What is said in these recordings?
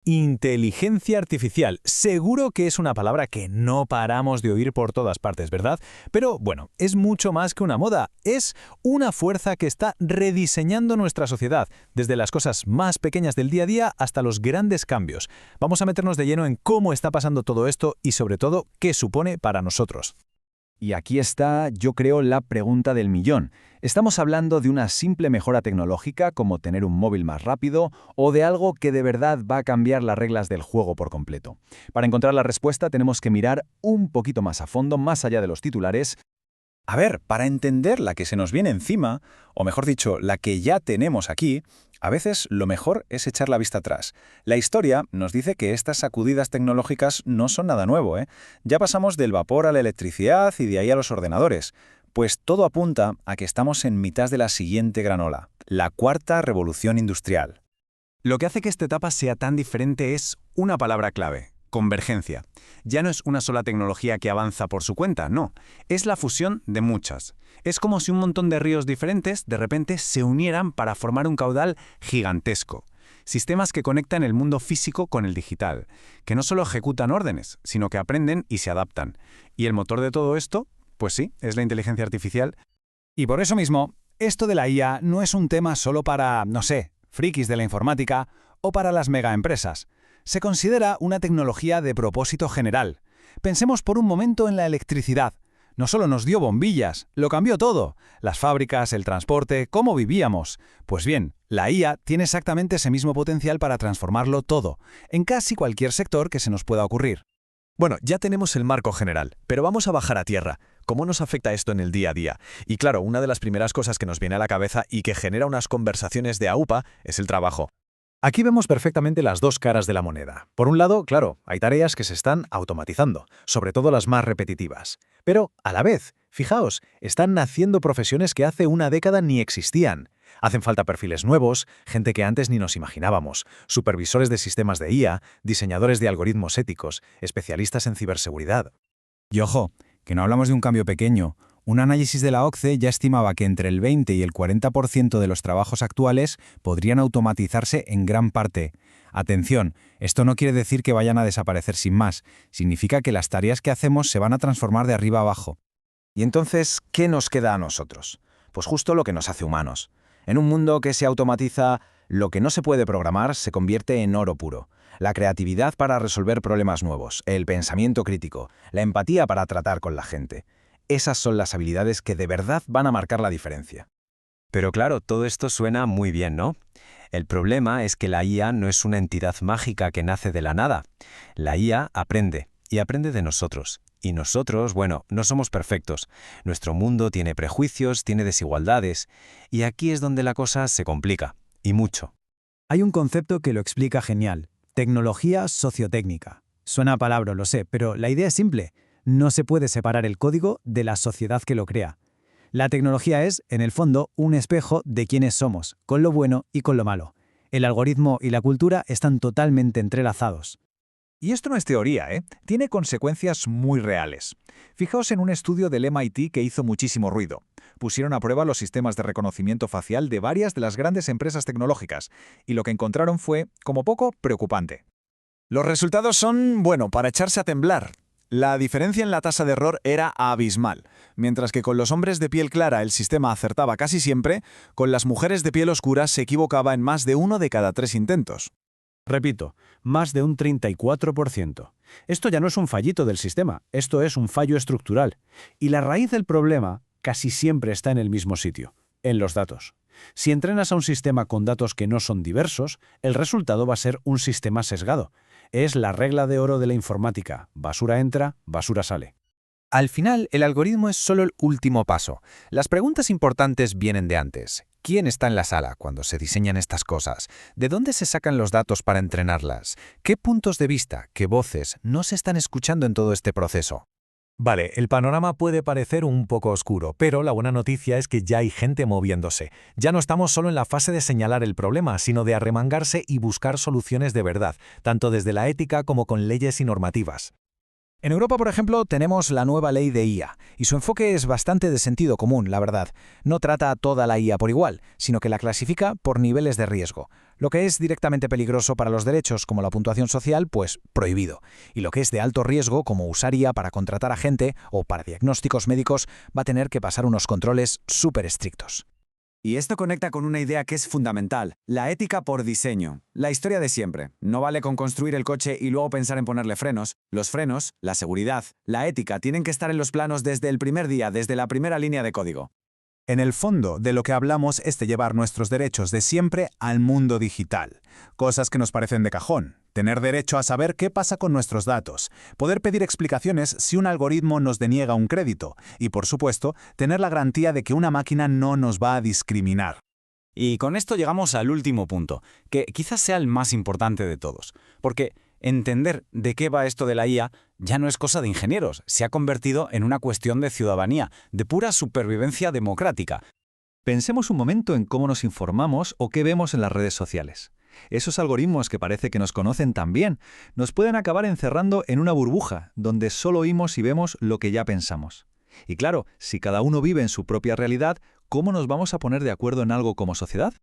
Inteligencia artificial. Seguro que es una palabra que no paramos de oír por todas partes, ¿verdad? Pero bueno, es mucho más que una moda. Es una fuerza que está rediseñando nuestra sociedad, desde las cosas más pequeñas del día a día hasta los grandes cambios. Vamos a meternos de lleno en cómo está pasando todo esto y sobre todo qué supone para nosotros. Y aquí está, yo creo, la pregunta del millón. ¿Estamos hablando de una simple mejora tecnológica como tener un móvil más rápido o de algo que de verdad va a cambiar las reglas del juego por completo? Para encontrar la respuesta tenemos que mirar un poquito más a fondo, más allá de los titulares. A ver, para entender la que se nos viene encima, o mejor dicho, la que ya tenemos aquí, a veces lo mejor es echar la vista atrás. La historia nos dice que estas sacudidas tecnológicas no son nada nuevo, ¿eh? Ya pasamos del vapor a la electricidad y de ahí a los ordenadores. Pues todo apunta a que estamos en mitad de la siguiente gran ola, la cuarta revolución industrial. Lo que hace que esta etapa sea tan diferente es una palabra clave: convergencia. Ya no es una sola tecnología que avanza por su cuenta, no. Es la fusión de muchas. Es como si un montón de ríos diferentes de repente se unieran para formar un caudal gigantesco. Sistemas que conectan el mundo físico con el digital, que no solo ejecutan órdenes, sino que aprenden y se adaptan. Y el motor de todo esto, pues sí, es la inteligencia artificial. Y por eso mismo, esto de la IA no es un tema solo para, no sé, frikis de la informática o para las megaempresas. Se considera una tecnología de propósito general. Pensemos por un momento en la electricidad. No solo nos dio bombillas, lo cambió todo. Las fábricas, el transporte, cómo vivíamos. Pues bien, la IA tiene exactamente ese mismo potencial para transformarlo todo, en casi cualquier sector que se nos pueda ocurrir. Bueno, ya tenemos el marco general, pero vamos a bajar a tierra. ¿Cómo nos afecta esto en el día a día? Y claro, una de las primeras cosas que nos viene a la cabeza y que genera unas conversaciones de aupa es el trabajo. Aquí vemos perfectamente las dos caras de la moneda. Por un lado, claro, hay tareas que se están automatizando, sobre todo las más repetitivas. Pero, a la vez, fijaos, están naciendo profesiones que hace una década ni existían. Hacen falta perfiles nuevos, gente que antes ni nos imaginábamos, supervisores de sistemas de IA, diseñadores de algoritmos éticos, especialistas en ciberseguridad. Y ojo, que no hablamos de un cambio pequeño. Un análisis de la OCDE ya estimaba que entre el 20 y el 40% de los trabajos actuales podrían automatizarse en gran parte. Atención, esto no quiere decir que vayan a desaparecer sin más. Significa que las tareas que hacemos se van a transformar de arriba a abajo. ¿Y entonces qué nos queda a nosotros? Pues justo lo que nos hace humanos. En un mundo que se automatiza, lo que no se puede programar se convierte en oro puro. La creatividad para resolver problemas nuevos, el pensamiento crítico, la empatía para tratar con la gente. Esas son las habilidades que de verdad van a marcar la diferencia. Pero claro, todo esto suena muy bien, ¿no? El problema es que la IA no es una entidad mágica que nace de la nada. La IA aprende, y aprende de nosotros. Y nosotros, bueno, no somos perfectos. Nuestro mundo tiene prejuicios, tiene desigualdades. Y aquí es donde la cosa se complica, y mucho. Hay un concepto que lo explica genial: tecnología sociotécnica. Suena a palabra, lo sé, pero la idea es simple. No se puede separar el código de la sociedad que lo crea. La tecnología es, en el fondo, un espejo de quiénes somos, con lo bueno y con lo malo. El algoritmo y la cultura están totalmente entrelazados. Y esto no es teoría, ¿eh? Tiene consecuencias muy reales. Fijaos en un estudio del MIT que hizo muchísimo ruido. Pusieron a prueba los sistemas de reconocimiento facial de varias de las grandes empresas tecnológicas, y lo que encontraron fue, como poco, preocupante. Los resultados son, bueno, para echarse a temblar. La diferencia en la tasa de error era abismal. Mientras que con los hombres de piel clara el sistema acertaba casi siempre, con las mujeres de piel oscura se equivocaba en más de 1 de cada 3 intentos. Repito, más de un 34%. Esto ya no es un fallito del sistema, esto es un fallo estructural. Y la raíz del problema casi siempre está en el mismo sitio, en los datos. Si entrenas a un sistema con datos que no son diversos, el resultado va a ser un sistema sesgado. Es la regla de oro de la informática: basura entra, basura sale. Al final, el algoritmo es solo el último paso. Las preguntas importantes vienen de antes. ¿Quién está en la sala cuando se diseñan estas cosas? ¿De dónde se sacan los datos para entrenarlas? ¿Qué puntos de vista, qué voces no se están escuchando en todo este proceso? Vale, el panorama puede parecer un poco oscuro, pero la buena noticia es que ya hay gente moviéndose. Ya no estamos solo en la fase de señalar el problema, sino de arremangarse y buscar soluciones de verdad, tanto desde la ética como con leyes y normativas. En Europa, por ejemplo, tenemos la nueva ley de IA, y su enfoque es bastante de sentido común, la verdad. No trata a toda la IA por igual, sino que la clasifica por niveles de riesgo. Lo que es directamente peligroso para los derechos, como la puntuación social, pues prohibido. Y lo que es de alto riesgo, como usar IA para contratar a gente o para diagnósticos médicos, va a tener que pasar unos controles súper estrictos. Y esto conecta con una idea que es fundamental, la ética por diseño. La historia de siempre. No vale con construir el coche y luego pensar en ponerle frenos. Los frenos, la seguridad, la ética tienen que estar en los planos desde el primer día, desde la primera línea de código. En el fondo, de lo que hablamos es de llevar nuestros derechos de siempre al mundo digital. Cosas que nos parecen de cajón. Tener derecho a saber qué pasa con nuestros datos. Poder pedir explicaciones si un algoritmo nos deniega un crédito. Y, por supuesto, tener la garantía de que una máquina no nos va a discriminar. Y con esto llegamos al último punto, que quizás sea el más importante de todos. Porque entender de qué va esto de la IA ya no es cosa de ingenieros, se ha convertido en una cuestión de ciudadanía, de pura supervivencia democrática. Pensemos un momento en cómo nos informamos o qué vemos en las redes sociales. Esos algoritmos que parece que nos conocen tan bien, nos pueden acabar encerrando en una burbuja, donde solo oímos y vemos lo que ya pensamos. Y claro, si cada uno vive en su propia realidad, ¿cómo nos vamos a poner de acuerdo en algo como sociedad?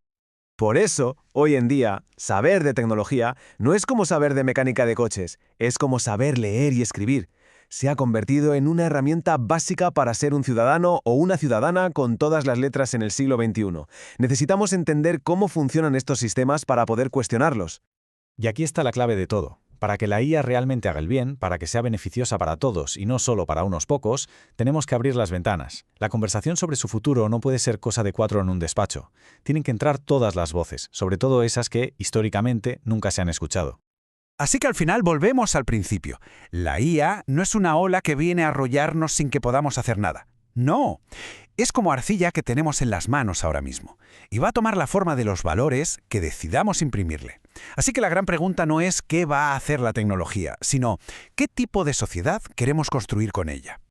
Por eso, hoy en día, saber de tecnología no es como saber de mecánica de coches, es como saber leer y escribir. Se ha convertido en una herramienta básica para ser un ciudadano o una ciudadana con todas las letras en el siglo XXI. Necesitamos entender cómo funcionan estos sistemas para poder cuestionarlos. Y aquí está la clave de todo. Para que la IA realmente haga el bien, para que sea beneficiosa para todos y no solo para unos pocos, tenemos que abrir las ventanas. La conversación sobre su futuro no puede ser cosa de 4 en un despacho. Tienen que entrar todas las voces, sobre todo esas que, históricamente, nunca se han escuchado. Así que al final volvemos al principio. La IA no es una ola que viene a arrollarnos sin que podamos hacer nada. No, es como arcilla que tenemos en las manos ahora mismo, y va a tomar la forma de los valores que decidamos imprimirle. Así que la gran pregunta no es qué va a hacer la tecnología, sino qué tipo de sociedad queremos construir con ella.